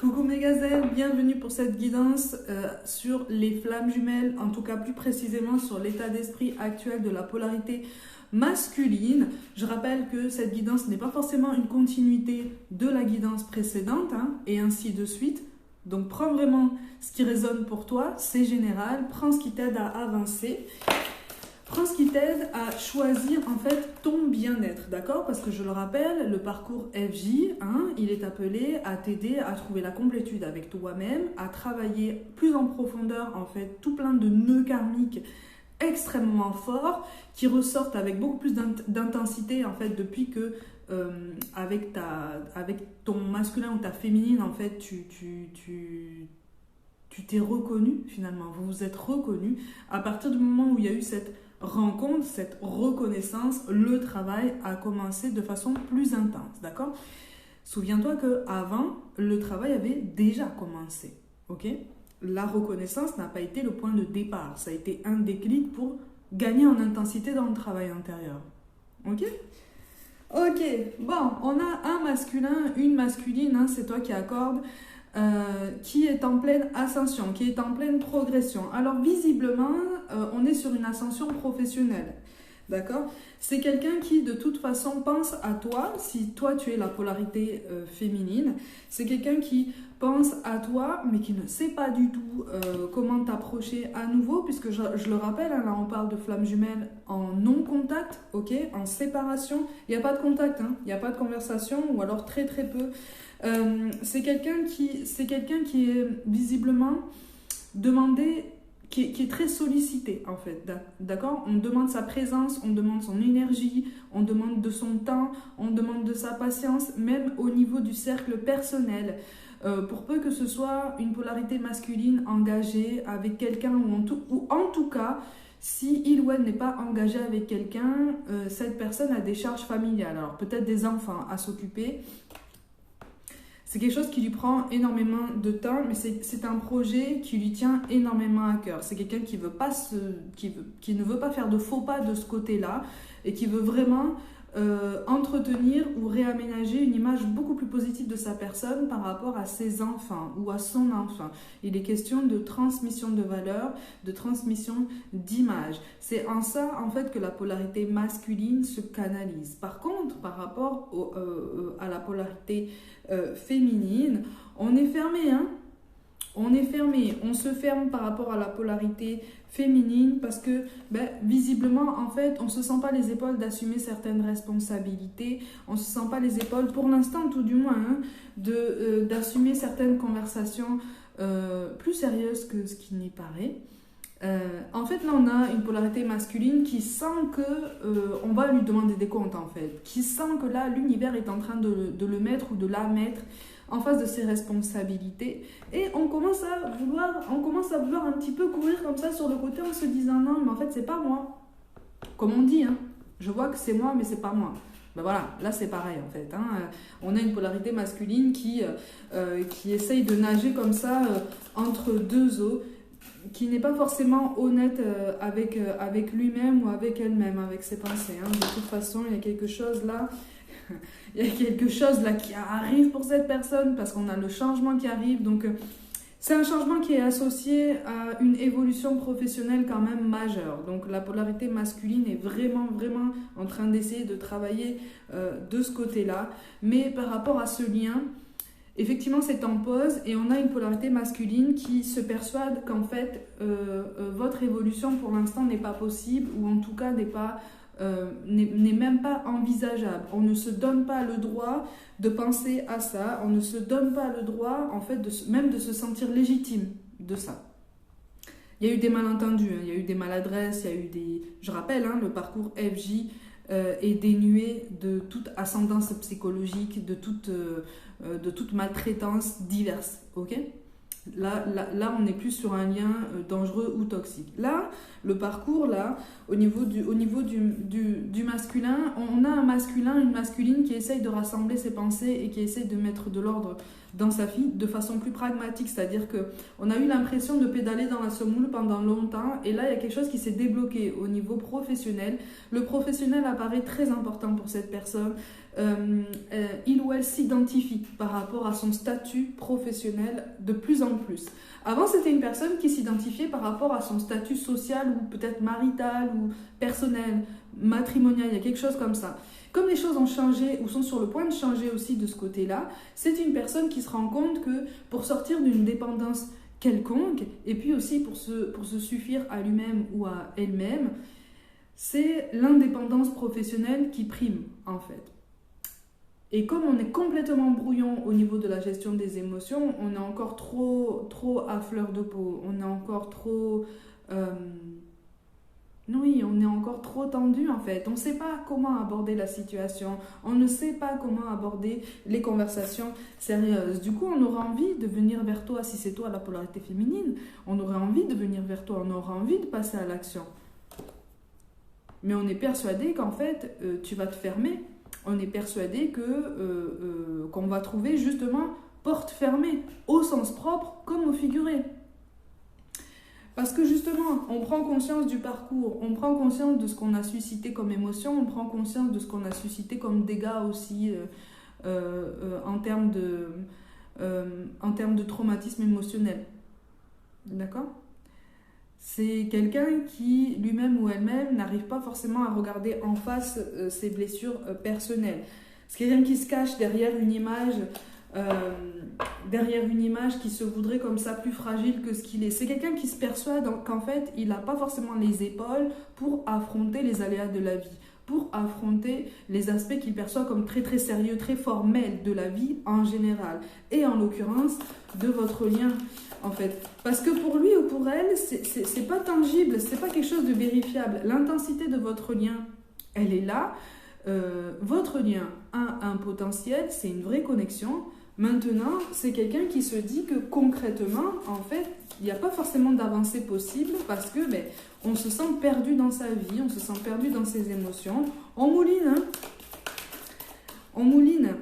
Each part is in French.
Coucou mes gazelles, bienvenue pour cette guidance sur les flammes jumelles, en tout cas plus précisément sur l'état d'esprit actuel de la polarité masculine. Je rappelle que cette guidance n'est pas forcément une continuité de la guidance précédente, et ainsi de suite. Donc prends vraiment ce qui résonne pour toi, c'est général, prends ce qui t'aide à avancer. Prends ce qui t'aide à choisir en fait ton bien-être, d'accord? Parce que je le rappelle, le parcours FJ, il est appelé à t'aider à trouver la complétude avec toi-même, à travailler plus en profondeur en fait tout plein de nœuds karmiques extrêmement forts qui ressortent avec beaucoup plus d'intensité en fait depuis que avec ton masculin ou ta féminine en fait tu t'es reconnu finalement, vous vous êtes reconnu à partir du moment où il y a eu cette rencontre, cette reconnaissance, le travail a commencé de façon plus intense, d'accord? Souviens-toi qu'avant, le travail avait déjà commencé, ok? La reconnaissance n'a pas été le point de départ, ça a été un déclic pour gagner en intensité dans le travail intérieur, ok? Ok, bon, on a un masculin, une masculine, c'est toi qui accordes, qui est en pleine ascension, qui est en pleine progression. Alors visiblement, on est sur une ascension professionnelle, d'accord? C'est quelqu'un qui de toute façon pense à toi, si toi tu es la polarité féminine, c'est quelqu'un qui pense à toi, mais qui ne sait pas du tout comment t'approcher à nouveau, puisque je le rappelle, là on parle de flammes jumelles en non-contact, ok, en séparation, il n'y a pas de contact, il n'y a pas de conversation, ou alors très très peu. C'est quelqu'un qui est visiblement demandé, qui est très sollicité en fait, d'accord? On demande sa présence, on demande son énergie, on demande de son temps, on demande de sa patience, même au niveau du cercle personnel. Pour peu que ce soit une polarité masculine engagée avec quelqu'un, ou en tout cas, si il ou elle n'est pas engagé avec quelqu'un, cette personne a des charges familiales, alors peut-être des enfants à s'occuper. C'est quelque chose qui lui prend énormément de temps, mais c'est un projet qui lui tient énormément à cœur. C'est quelqu'un qui ne veut pas faire de faux pas de ce côté-là et qui veut vraiment entretenir ou réaménager une image beaucoup plus positive de sa personne par rapport à ses enfants ou à son enfant. Il est question de transmission de valeurs, de transmission d'image. C'est en ça en fait que la polarité masculine se canalise. Par contre, par rapport à la polarité féminine, on est fermé, on se ferme par rapport à la polarité féminine parce que visiblement en fait on se sent pas les épaules d'assumer certaines responsabilités, on se sent pas les épaules pour l'instant tout du moins d'assumer certaines conversations plus sérieuses que ce qui n'y paraît. En fait là on a une polarité masculine qui sent que on va lui demander des comptes en fait, qui sent que là l'univers est en train de le mettre ou de la mettre en face de ses responsabilités, et on commence à vouloir un petit peu courir comme ça sur le côté en se disant non mais en fait c'est pas moi, comme on dit, je vois que c'est moi mais c'est pas moi. Voilà, là c'est pareil en fait, on a une polarité masculine qui essaye de nager comme ça entre deux eaux, qui n'est pas forcément honnête avec lui-même ou avec elle-même, avec ses pensées. De toute façon, il y a quelque chose là, qui arrive pour cette personne parce qu'on a le changement qui arrive. Donc, c'est un changement qui est associé à une évolution professionnelle quand même majeure. Donc, la polarité masculine est vraiment, vraiment en train d'essayer de travailler de ce côté-là. Mais par rapport à ce lien, effectivement, c'est en pause et on a une polarité masculine qui se persuade qu'en fait, votre évolution pour l'instant n'est pas possible, ou en tout cas n'est même pas envisageable. On ne se donne pas le droit de penser à ça, on ne se donne pas le droit en fait même de se sentir légitime de ça. Il y a eu des malentendus, il y a eu des maladresses, il y a eu je rappelle, le parcours FJ est dénué de toute ascendance psychologique, de toute maltraitance diverse, ok? Là, on n'est plus sur un lien dangereux ou toxique. Là, le parcours, là, au niveau du masculin, on a un masculin, une masculine qui essaye de rassembler ses pensées et qui essaye de mettre de l'ordre dans sa vie de façon plus pragmatique, c'est-à-dire qu'on a eu l'impression de pédaler dans la semoule pendant longtemps et là il y a quelque chose qui s'est débloqué au niveau professionnel. Le professionnel apparaît très important pour cette personne. Il ou elle s'identifie par rapport à son statut professionnel de plus en plus. Avant, c'était une personne qui s'identifiait par rapport à son statut social ou peut-être marital ou personnel, matrimonial, il y a quelque chose comme ça. Comme les choses ont changé ou sont sur le point de changer aussi de ce côté-là, c'est une personne qui se rend compte que pour sortir d'une dépendance quelconque et puis aussi pour se suffire à lui-même ou à elle-même, c'est l'indépendance professionnelle qui prime en fait. Et comme on est complètement brouillon au niveau de la gestion des émotions, on est encore trop à fleur de peau, on est encore trop... Oui, on est encore trop tendu en fait. On ne sait pas comment aborder la situation, on ne sait pas comment aborder les conversations sérieuses. Du coup, on aura envie de venir vers toi, si c'est toi la polarité féminine, on aurait envie de venir vers toi, on aura envie de passer à l'action. Mais on est persuadé qu'en fait, tu vas te fermer. On est persuadé qu'on va trouver justement porte fermée, au sens propre comme au figuré. Parce que justement, on prend conscience du parcours, on prend conscience de ce qu'on a suscité comme émotion, on prend conscience de ce qu'on a suscité comme dégâts aussi en termes de traumatisme émotionnel. D'accord ? C'est quelqu'un qui, lui-même ou elle-même, n'arrive pas forcément à regarder en face ses blessures personnelles. C'est quelqu'un qui se cache derrière une image qui se voudrait comme ça plus fragile que ce qu'il est. C'est quelqu'un qui se persuade qu'en fait, il n'a pas forcément les épaules pour affronter les aléas de la vie, pour affronter les aspects qu'il perçoit comme très très sérieux, très formels de la vie en général. Et en l'occurrence, de votre lien, en fait. Parce que pour lui ou pour elle, c'est pas tangible, c'est pas quelque chose de vérifiable. L'intensité de votre lien, elle est là. Votre lien a un potentiel, c'est une vraie connexion. Maintenant, c'est quelqu'un qui se dit que concrètement, en fait, il n'y a pas forcément d'avancée possible parce que on se sent perdu dans sa vie, on se sent perdu dans ses émotions. On mouline, hein. On mouline.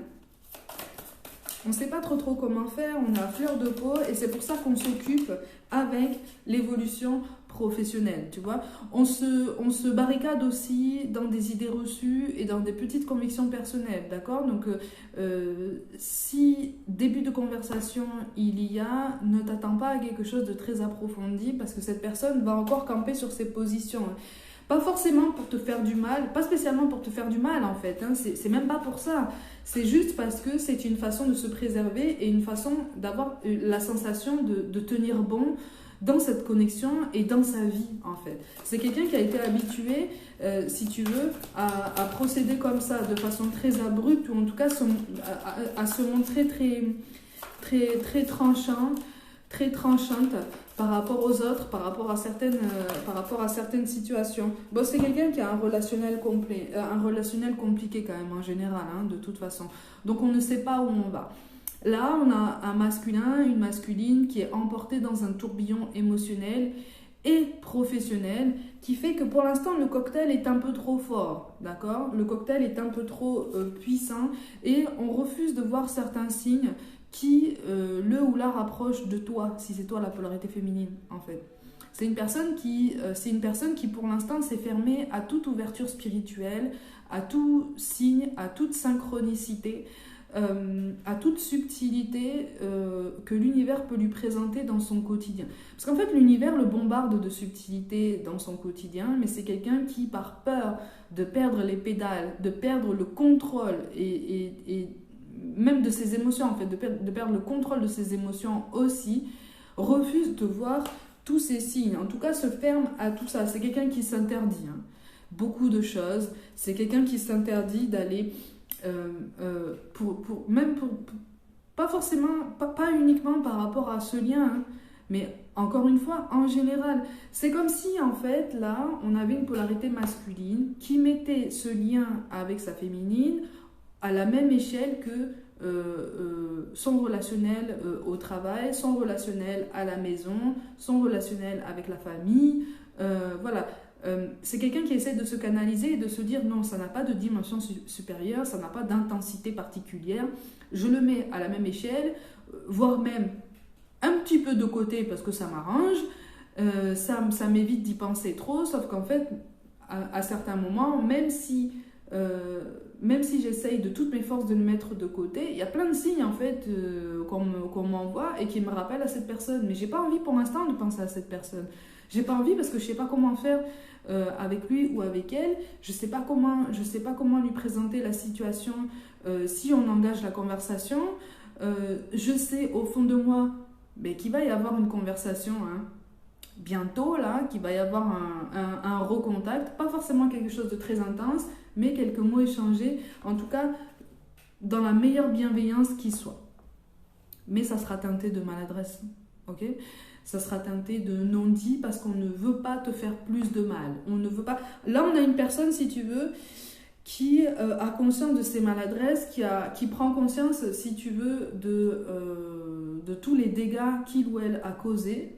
On ne sait pas trop comment faire, on est à fleur de peau et c'est pour ça qu'on s'occupe avec l'évolution professionnelle, tu vois. On se barricade aussi dans des idées reçues et dans des petites convictions personnelles, d'accord ? Donc, si début de conversation il y a, ne t'attends pas à quelque chose de très approfondi parce que cette personne va encore camper sur ses positions. Pas forcément pour te faire du mal, pas spécialement pour te faire du mal en fait, hein, c'est même pas pour ça. C'est juste parce que c'est une façon de se préserver et une façon d'avoir la sensation de tenir bon dans cette connexion et dans sa vie en fait. C'est quelqu'un qui a été habitué, si tu veux, à procéder comme ça de façon très abrupte ou en tout cas à se montrer très tranchante par rapport aux autres, par rapport à certaines situations. Bon, c'est quelqu'un qui a un relationnel compliqué quand même en général, hein, de toute façon. Donc on ne sait pas où on va. Là, on a un masculin, une masculine qui est emporté dans un tourbillon émotionnel et professionnel qui fait que pour l'instant le cocktail est un peu trop fort, d'accord ? Le cocktail est un peu trop puissant et on refuse de voir certains signes qui le ou la rapproche de toi, si c'est toi la polarité féminine en fait. C'est une personne qui pour l'instant s'est fermée à toute ouverture spirituelle, à tout signe, à toute synchronicité, à toute subtilité que l'univers peut lui présenter dans son quotidien. Parce qu'en fait l'univers le bombarde de subtilité dans son quotidien, mais c'est quelqu'un qui par peur de perdre les pédales, de perdre le contrôle et même de ses émotions en fait, de perdre le contrôle de ses émotions aussi, refuse de voir tous ces signes, en tout cas se ferme à tout ça. C'est quelqu'un qui s'interdit beaucoup de choses, c'est quelqu'un qui s'interdit d'aller pas forcément, pas uniquement par rapport à ce lien, hein, mais encore une fois, en général. C'est comme si en fait là, on avait une polarité masculine qui mettait ce lien avec sa féminine à la même échelle que son relationnel au travail, son relationnel à la maison, son relationnel avec la famille. Voilà. C'est quelqu'un qui essaie de se canaliser et de se dire non, ça n'a pas de dimension supérieure, ça n'a pas d'intensité particulière. Je le mets à la même échelle voire même un petit peu de côté parce que ça m'arrange, ça m'évite d'y penser trop, sauf qu'en fait, à certains moments, même si j'essaye de toutes mes forces de le mettre de côté, il y a plein de signes en fait qu'on m'envoie et qui me rappellent à cette personne. Mais j'ai pas envie pour l'instant de penser à cette personne. J'ai pas envie parce que je sais pas comment faire avec lui ou avec elle. Je sais pas comment lui présenter la situation si on engage la conversation. Je sais au fond de moi qu'il va y avoir une conversation bientôt, là, qu'il va y avoir un recontact, pas forcément quelque chose de très intense, mais quelques mots échangés, en tout cas dans la meilleure bienveillance qui soit. Mais ça sera teinté de maladresse, ok? Ça sera teinté de non-dit parce qu'on ne veut pas te faire plus de mal. On ne veut pas... Là, on a une personne, si tu veux, qui a conscience de ses maladresses, qui prend conscience, si tu veux, de tous les dégâts qu'il ou elle a causés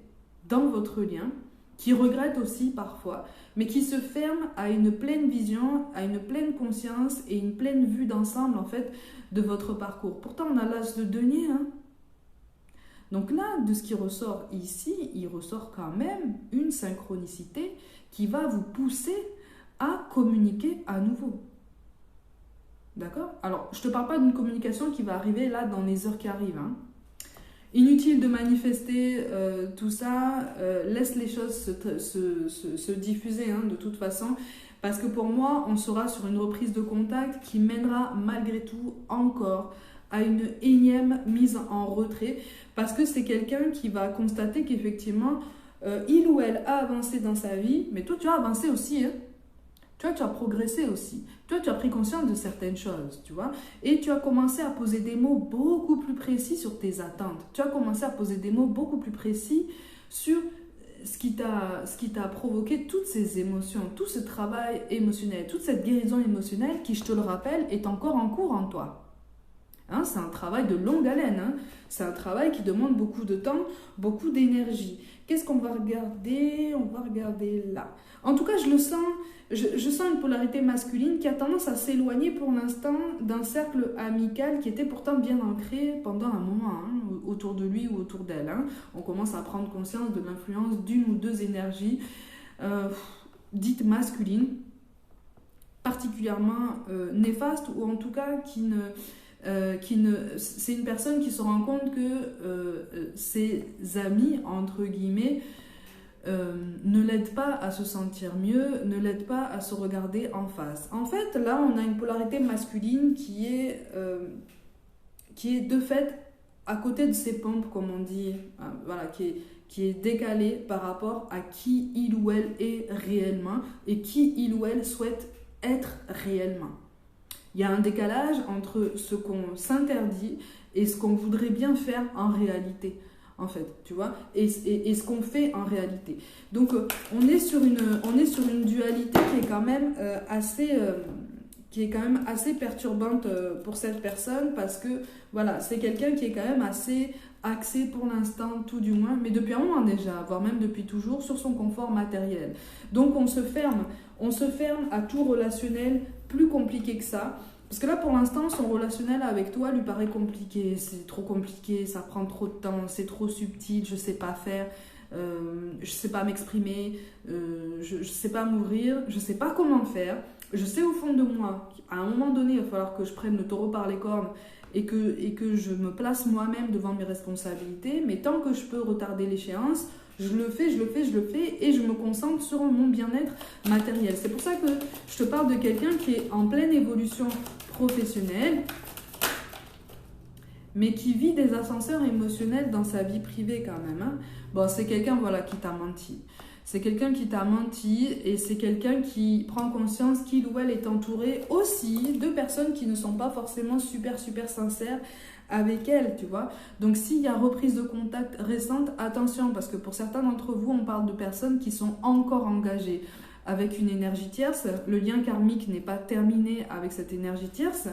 dans votre lien, qui regrette aussi parfois, mais qui se ferme à une pleine vision, à une pleine conscience et une pleine vue d'ensemble, en fait, de votre parcours. Pourtant, on a l'as de denier, hein. Donc là, de ce qui ressort ici, il ressort quand même une synchronicité qui va vous pousser à communiquer à nouveau. D'accord? Alors, je ne te parle pas d'une communication qui va arriver là dans les heures qui arrivent. Hein. Inutile de manifester tout ça, laisse les choses se diffuser de toute façon. Parce que pour moi, on sera sur une reprise de contact qui mènera malgré tout encore à une énième mise en retrait. Parce que c'est quelqu'un qui va constater qu'effectivement, il ou elle a avancé dans sa vie, mais toi tu as avancé aussi. Hein. Toi, tu as progressé aussi. Toi, tu as pris conscience de certaines choses, tu vois. Et tu as commencé à poser des mots beaucoup plus précis sur tes attentes. Tu as commencé à poser des mots beaucoup plus précis sur ce qui t'a provoqué toutes ces émotions, tout ce travail émotionnel, toute cette guérison émotionnelle qui, je te le rappelle, est encore en cours en toi. Hein, c'est un travail de longue haleine. Hein. C'est un travail qui demande beaucoup de temps, beaucoup d'énergie. Qu'est-ce qu'on va regarder? On va regarder là. En tout cas, je sens une polarité masculine qui a tendance à s'éloigner pour l'instant d'un cercle amical qui était pourtant bien ancré pendant un moment autour de lui ou autour d'elle. Hein. On commence à prendre conscience de l'influence d'une ou deux énergies dites masculines, particulièrement néfastes ou en tout cas c'est une personne qui se rend compte que ses amis, entre guillemets, ne l'aident pas à se sentir mieux, ne l'aident pas à se regarder en face. En fait, là, on a une polarité masculine qui est de fait à côté de ses pompes, comme on dit, voilà, qui est décalée par rapport à qui il ou elle est réellement et qui il ou elle souhaite être réellement. Il y a un décalage entre ce qu'on s'interdit et ce qu'on voudrait bien faire en réalité, en fait, tu vois, et ce qu'on fait en réalité. Donc, on est sur une dualité qui est quand même assez perturbante pour cette personne parce que, voilà, c'est quelqu'un qui est quand même assez axé pour l'instant, tout du moins, mais depuis un moment déjà, voire même depuis toujours, sur son confort matériel. Donc, on se ferme à tout relationnel plus compliqué que ça. Parce que là, pour l'instant, son relationnel avec toi lui paraît compliqué. C'est trop compliqué, ça prend trop de temps, c'est trop subtil, je ne sais pas faire, je ne sais pas m'exprimer, je ne sais pas m'ouvrir, je ne sais pas comment faire. Je sais au fond de moi qu'à un moment donné, il va falloir que je prenne le taureau par les cornes et que je me place moi-même devant mes responsabilités. Mais tant que je peux retarder l'échéance, je le fais et je me concentre sur mon bien-être matériel. C'est pour ça que je te parle de quelqu'un qui est en pleine évolution professionnelle, mais qui vit des ascenseurs émotionnels dans sa vie privée quand même. Hein. Bon, c'est quelqu'un voilà, qui t'a menti. C'est quelqu'un qui t'a menti et c'est quelqu'un qui prend conscience qu'il ou elle est entouré aussi de personnes qui ne sont pas forcément super sincères avec elle, tu vois. Donc, s'il y a reprise de contact récente, attention, parce que pour certains d'entre vous, on parle de personnes qui sont encore engagées avec une énergie tierce. Le lien karmique n'est pas terminé avec cette énergie tierce.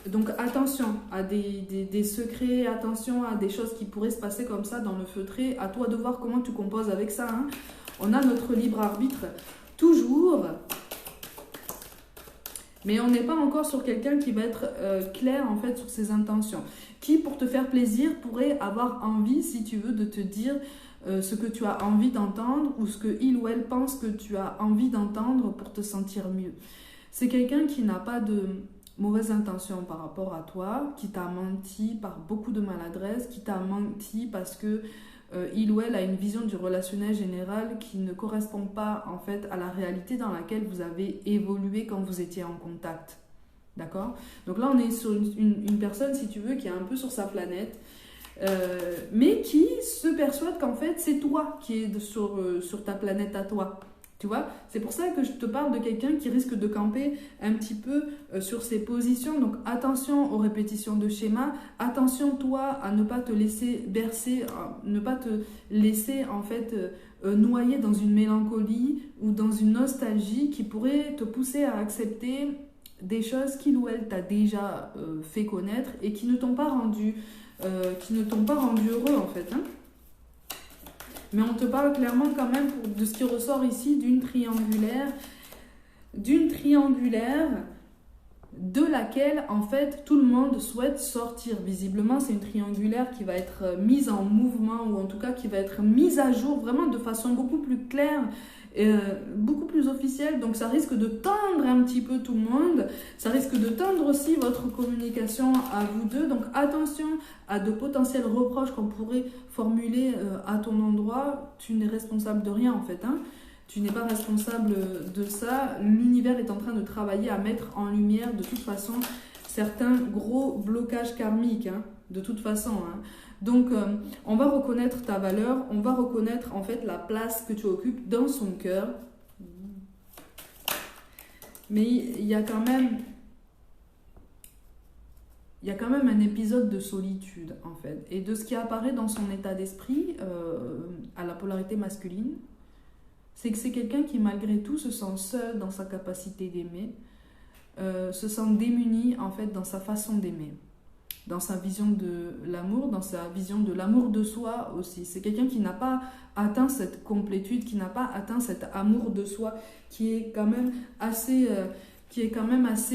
Donc, attention à des secrets, attention à des choses qui pourraient se passer comme ça dans le feutré. À toi de voir comment tu composes avec ça. Hein. On a notre libre arbitre toujours. Mais on n'est pas encore sur quelqu'un qui va être clair en fait sur ses intentions. qui, pour te faire plaisir, pourrait avoir envie, si tu veux, de te dire ce que tu as envie d'entendre ou ce que il ou elle pense que tu as envie d'entendre pour te sentir mieux. C'est quelqu'un qui n'a pas de mauvaise intention par rapport à toi, qui t'a menti par beaucoup de maladresse, qui t'a menti parce que il ou elle a une vision du relationnel général qui ne correspond pas en fait à la réalité dans laquelle vous avez évolué quand vous étiez en contact. D'accord? Donc là, on est sur une personne, si tu veux, qui est un peu sur sa planète, mais qui se persuade qu'en fait, c'est toi qui es sur ta planète à toi. Tu vois? C'est pour ça que je te parle de quelqu'un qui risque de camper un petit peu sur ses positions. Donc attention aux répétitions de schémas. Attention toi à ne pas te laisser bercer, ne pas te laisser en fait noyer dans une mélancolie ou dans une nostalgie qui pourrait te pousser à accepter des choses qu'il ou elle t'a déjà fait connaître et qui ne t'ont pas rendu heureux en fait. Hein. Mais on te parle clairement quand même de ce qui ressort ici d'une triangulaire de laquelle en fait tout le monde souhaite sortir. Visiblement c'est une triangulaire qui va être mise en mouvement ou en tout cas qui va être mise à jour vraiment de façon beaucoup plus claire, beaucoup plus officielle, donc ça risque de tendre un petit peu tout le monde, ça risque de tendre aussi votre communication à vous deux, donc attention à de potentiels reproches qu'on pourrait formuler à ton endroit. Tu n'es responsable de rien en fait, hein. Tu n'es pas responsable de ça, l'univers est en train de travailler à mettre en lumière de toute façon certains gros blocages karmiques, hein, de toute façon, hein. Donc, on va reconnaître ta valeur, on va reconnaître en fait la place que tu occupes dans son cœur. Mais il y a quand même un épisode de solitude en fait. Et de ce qui apparaît dans son état d'esprit à la polarité masculine, c'est que c'est quelqu'un qui malgré tout se sent seul dans sa capacité d'aimer, se sent démuni en fait dans sa façon d'aimer, dans sa vision de l'amour, dans sa vision de l'amour de soi aussi. C'est quelqu'un qui n'a pas atteint cette complétude, qui n'a pas atteint cet amour de soi, qui est quand même assez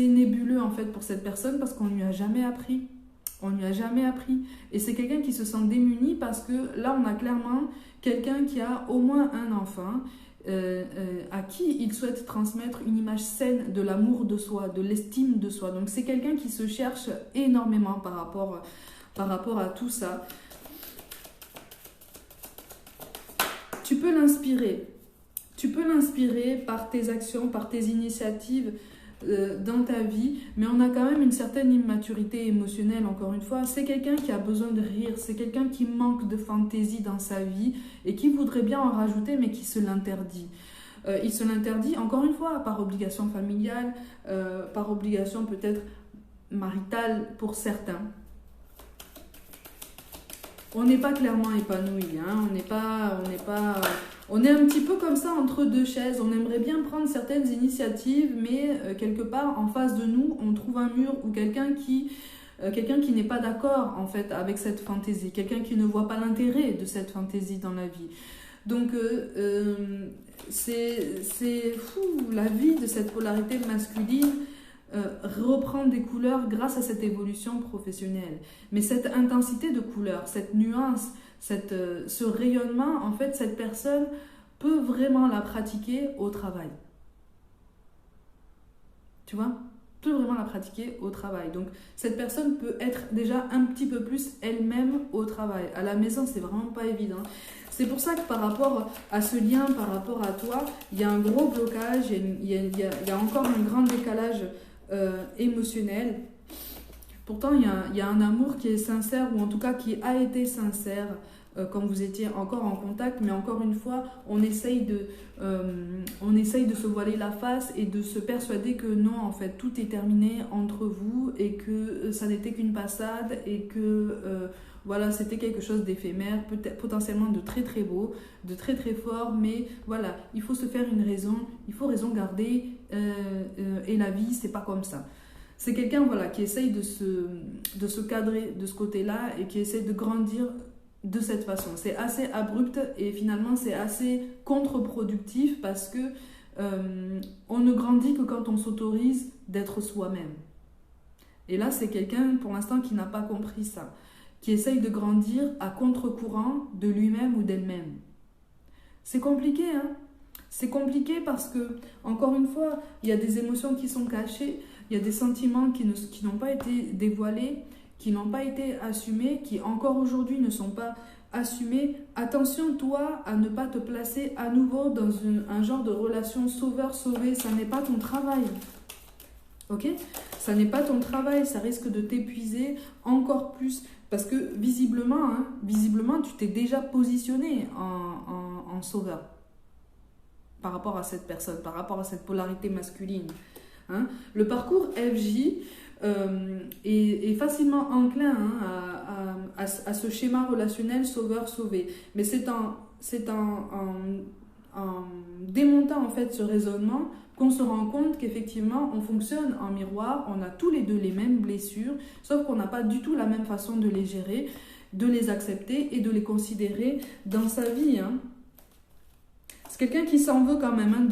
nébuleux en fait pour cette personne parce qu'on ne lui a jamais appris. On ne lui a jamais appris. Et c'est quelqu'un qui se sent démuni parce que là, on a clairement quelqu'un qui a au moins un enfant, à qui il souhaite transmettre une image saine de l'amour de soi, de l'estime de soi. Donc c'est quelqu'un qui se cherche énormément par rapport à tout ça. Tu peux l'inspirer par tes actions, par tes initiatives dans ta vie, mais on a quand même une certaine immaturité émotionnelle, encore une fois. C'est quelqu'un qui a besoin de rire, c'est quelqu'un qui manque de fantaisie dans sa vie et qui voudrait bien en rajouter, mais qui se l'interdit. Il se l'interdit, encore une fois, par obligation familiale, par obligation peut-être maritale pour certains. On n'est pas clairement épanoui, hein. On est un petit peu comme ça entre deux chaises. On aimerait bien prendre certaines initiatives, mais quelque part en face de nous, on trouve un mur ou quelqu'un qui n'est pas d'accord en fait avec cette fantaisie, quelqu'un qui ne voit pas l'intérêt de cette fantaisie dans la vie. Donc c'est fou, la vie de cette polarité masculine reprend des couleurs grâce à cette évolution professionnelle. Mais cette intensité de couleurs, cette nuance, ce rayonnement, en fait, cette personne peut vraiment la pratiquer au travail. Tu vois ? Peut vraiment la pratiquer au travail. Donc, cette personne peut être déjà un petit peu plus elle-même au travail. À la maison, c'est vraiment pas évident. C'est pour ça que par rapport à ce lien, par rapport à toi, il y a un gros blocage, il y a encore un grand décalage émotionnel. Pourtant, il y a un amour qui est sincère, ou en tout cas qui a été sincère quand vous étiez encore en contact, mais encore une fois, on essaye de se voiler la face et de se persuader que non, en fait, tout est terminé entre vous et que ça n'était qu'une passade et que voilà, c'était quelque chose d'éphémère, peut-être potentiellement de très très beau, de très très fort, mais voilà, il faut se faire une raison, il faut raison garder et la vie, c'est pas comme ça. C'est quelqu'un voilà, qui essaye de se cadrer de ce côté-là et qui essaye de grandir de cette façon. C'est assez abrupt et finalement c'est assez contre-productif parce que on ne grandit que quand on s'autorise d'être soi-même. Et là, c'est quelqu'un, pour l'instant, qui n'a pas compris ça, qui essaye de grandir à contre-courant de lui-même ou d'elle-même. C'est compliqué, hein? C'est compliqué parce que, encore une fois, il y a des émotions qui sont cachées, il y a des sentiments qui n'ont pas été dévoilés, qui n'ont pas été assumés, qui encore aujourd'hui ne sont pas assumés. Attention, toi, à ne pas te placer à nouveau dans un genre de relation sauveur-sauvé. Ça n'est pas ton travail. Ok? Ça n'est pas ton travail. Ça risque de t'épuiser encore plus. Parce que visiblement, tu t'es déjà positionné en sauveur par rapport à cette personne, par rapport à cette polarité masculine. Hein? Le parcours FJ est facilement enclin à ce schéma relationnel sauveur-sauvé. Mais c'est en démontant en fait ce raisonnement qu'on se rend compte qu'effectivement on fonctionne en miroir, on a tous les deux les mêmes blessures, sauf qu'on n'a pas du tout la même façon de les gérer, de les accepter et de les considérer dans sa vie. Hein. C'est quelqu'un qui s'en veut quand même.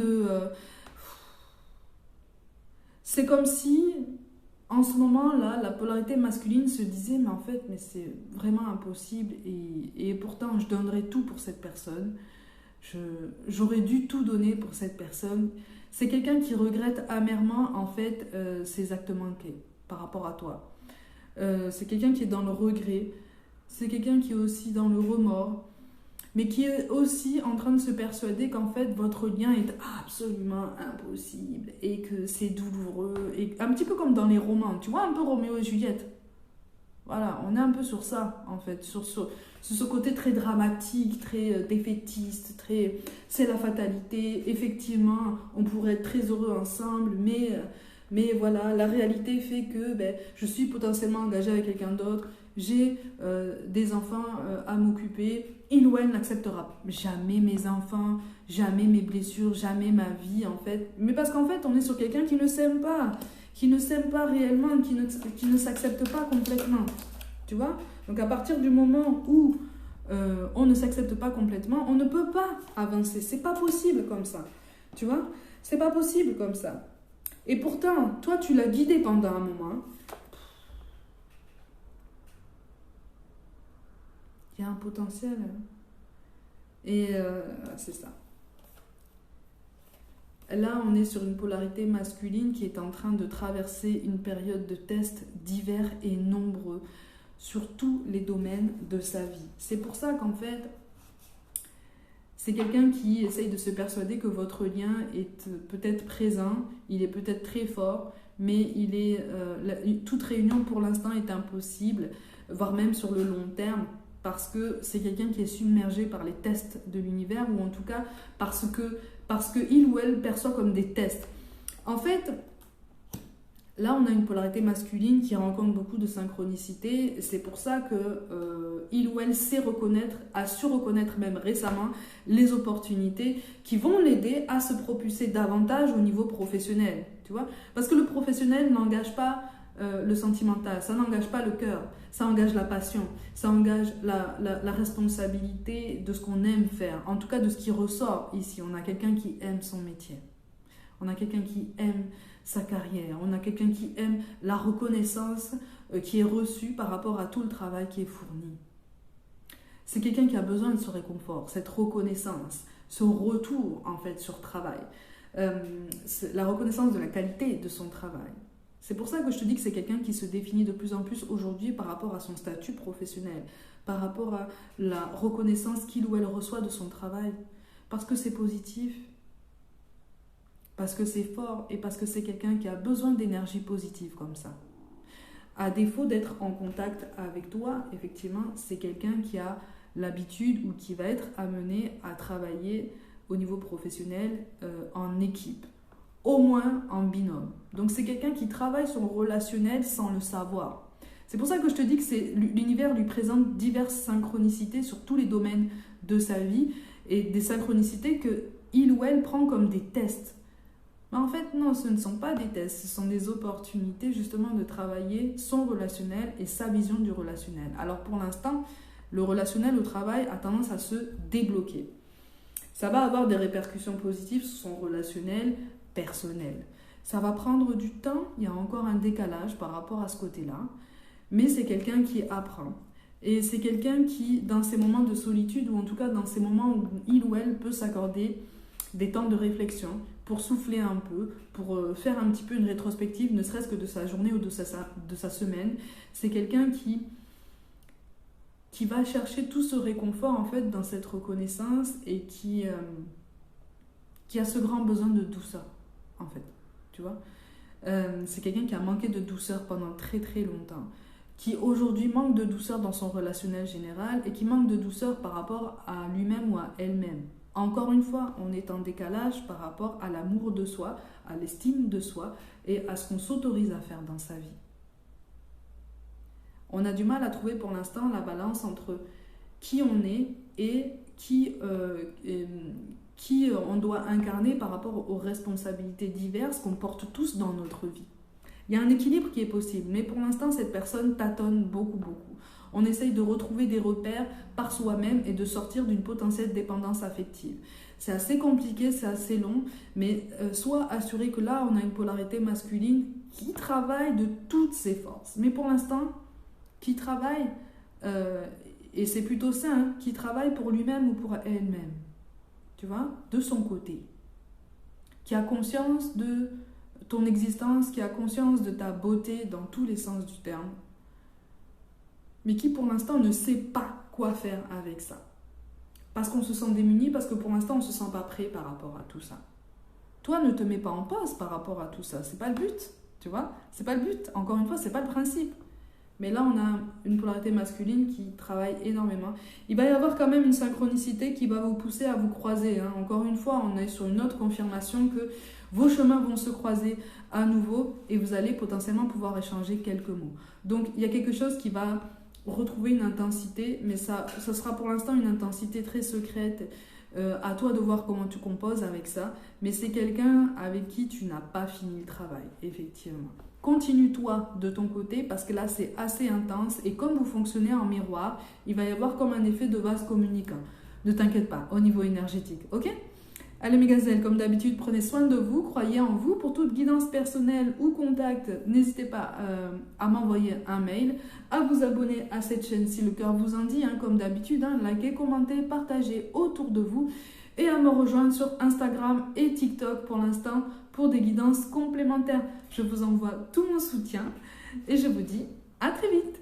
C'est comme si, en ce moment-là, la polarité masculine se disait, mais en fait, mais c'est vraiment impossible et pourtant je donnerais tout pour cette personne. J'aurais dû tout donner pour cette personne. C'est quelqu'un qui regrette amèrement, en fait, ses actes manqués par rapport à toi. C'est quelqu'un qui est dans le regret. C'est quelqu'un qui est aussi dans le remords. Mais qui est aussi en train de se persuader qu'en fait, votre lien est absolument impossible et que c'est douloureux. Et un petit peu comme dans les romans. Tu vois, un peu Roméo et Juliette. Voilà, on est un peu sur ça, en fait. Sur ce côté très dramatique, très défaitiste, très... C'est la fatalité. Effectivement, on pourrait être très heureux ensemble, mais voilà, la réalité fait que je suis potentiellement engagée avec quelqu'un d'autre. J'ai des enfants à m'occuper. Il ou elle n'acceptera jamais mes enfants, jamais mes blessures, jamais ma vie, en fait. Mais parce qu'en fait, on est sur quelqu'un qui ne s'aime pas réellement, qui ne s'accepte pas complètement. Tu vois? Donc à partir du moment où on ne s'accepte pas complètement, on ne peut pas avancer. C'est pas possible comme ça. Tu vois? C'est pas possible comme ça. Et pourtant, toi, tu l'as guidé pendant un moment. Il y a un potentiel. Et c'est ça. Là, on est sur une polarité masculine qui est en train de traverser une période de tests divers et nombreux sur tous les domaines de sa vie. C'est pour ça qu'en fait, c'est quelqu'un qui essaye de se persuader que votre lien est peut-être présent, il est peut-être très fort, mais toute réunion pour l'instant est impossible, voire même sur le long terme, parce que c'est quelqu'un qui est submergé par les tests de l'univers, ou en tout cas parce que il ou elle perçoit comme des tests. En fait, là on a une polarité masculine qui rencontre beaucoup de synchronicité. C'est pour ça que il ou elle a su reconnaître même récemment les opportunités qui vont l'aider à se propulser davantage au niveau professionnel. Tu vois? Parce que le professionnel n'engage pas le sentimental, ça n'engage pas le cœur, ça engage la passion, ça engage la responsabilité de ce qu'on aime faire, en tout cas de ce qui ressort ici. On a quelqu'un qui aime son métier, on a quelqu'un qui aime sa carrière, on a quelqu'un qui aime la reconnaissance qui est reçue par rapport à tout le travail qui est fourni. C'est quelqu'un qui a besoin de ce réconfort, cette reconnaissance, ce retour en fait sur travail, la reconnaissance de la qualité de son travail. C'est pour ça que je te dis que c'est quelqu'un qui se définit de plus en plus aujourd'hui par rapport à son statut professionnel, par rapport à la reconnaissance qu'il ou elle reçoit de son travail. Parce que c'est positif, parce que c'est fort et parce que c'est quelqu'un qui a besoin d'énergie positive comme ça. À défaut d'être en contact avec toi, effectivement, c'est quelqu'un qui a l'habitude ou qui va être amené à travailler au niveau professionnel en équipe. Au moins en binôme. Donc c'est quelqu'un qui travaille son relationnel sans le savoir. C'est pour ça que je te dis que l'univers lui présente diverses synchronicités sur tous les domaines de sa vie et des synchronicités que il ou elle prend comme des tests. Mais en fait non, ce ne sont pas des tests, ce sont des opportunités justement de travailler son relationnel et sa vision du relationnel. Alors pour l'instant, le relationnel au travail a tendance à se débloquer. Ça va avoir des répercussions positives sur son relationnel personnel. Ça va prendre du temps, il y a encore un décalage par rapport à ce côté-là, mais c'est quelqu'un qui apprend. Et c'est quelqu'un qui, dans ces moments de solitude, ou en tout cas dans ces moments où il ou elle peut s'accorder des temps de réflexion pour souffler un peu, pour faire un petit peu une rétrospective, ne serait-ce que de sa journée ou de sa semaine, c'est quelqu'un qui va chercher tout ce réconfort en fait dans cette reconnaissance et qui a ce grand besoin de douceur en fait, tu vois. C'est quelqu'un qui a manqué de douceur pendant très très longtemps, qui aujourd'hui manque de douceur dans son relationnel général et qui manque de douceur par rapport à lui-même ou à elle-même. Encore une fois, on est en décalage par rapport à l'amour de soi, à l'estime de soi et à ce qu'on s'autorise à faire dans sa vie. On a du mal à trouver pour l'instant la balance entre qui on est et qui on doit incarner par rapport aux responsabilités diverses qu'on porte tous dans notre vie. Il y a un équilibre qui est possible, mais pour l'instant, cette personne tâtonne beaucoup. On essaye de retrouver des repères par soi-même et de sortir d'une potentielle dépendance affective. C'est assez compliqué, c'est assez long, mais sois assuré que là, on a une polarité masculine qui travaille de toutes ses forces. Mais pour l'instant, qui travaille, et c'est plutôt ça, hein, qui travaille pour lui-même ou pour elle-même, tu vois, de son côté. Qui a conscience de ton existence, qui a conscience de ta beauté dans tous les sens du terme, mais qui pour l'instant ne sait pas quoi faire avec ça. Parce qu'on se sent démuni, parce que pour l'instant on ne se sent pas prêt par rapport à tout ça. Toi, ne te mets pas en pause par rapport à tout ça, c'est pas le but, tu vois, c'est pas le but, encore une fois, c'est pas le principe. Mais là, on a une polarité masculine qui travaille énormément. Il va y avoir quand même une synchronicité qui va vous pousser à vous croiser, hein. Encore une fois, on est sur une autre confirmation que vos chemins vont se croiser à nouveau et vous allez potentiellement pouvoir échanger quelques mots. Donc, il y a quelque chose qui va retrouver une intensité, mais ça sera pour l'instant une intensité très secrète. À toi de voir comment tu composes avec ça. Mais c'est quelqu'un avec qui tu n'as pas fini le travail, effectivement. Continue-toi de ton côté parce que là, c'est assez intense. Et comme vous fonctionnez en miroir, il va y avoir comme un effet de vase communicant. Ne t'inquiète pas, au niveau énergétique, ok ? Allez mes gazelles, comme d'habitude, prenez soin de vous, croyez en vous. Pour toute guidance personnelle ou contact, n'hésitez pas à m'envoyer un mail, à vous abonner à cette chaîne si le cœur vous en dit, hein, comme d'habitude, hein, likez, commentez, partagez autour de vous et à me rejoindre sur Instagram et TikTok pour l'instant pour des guidances complémentaires. Je vous envoie tout mon soutien et je vous dis à très vite.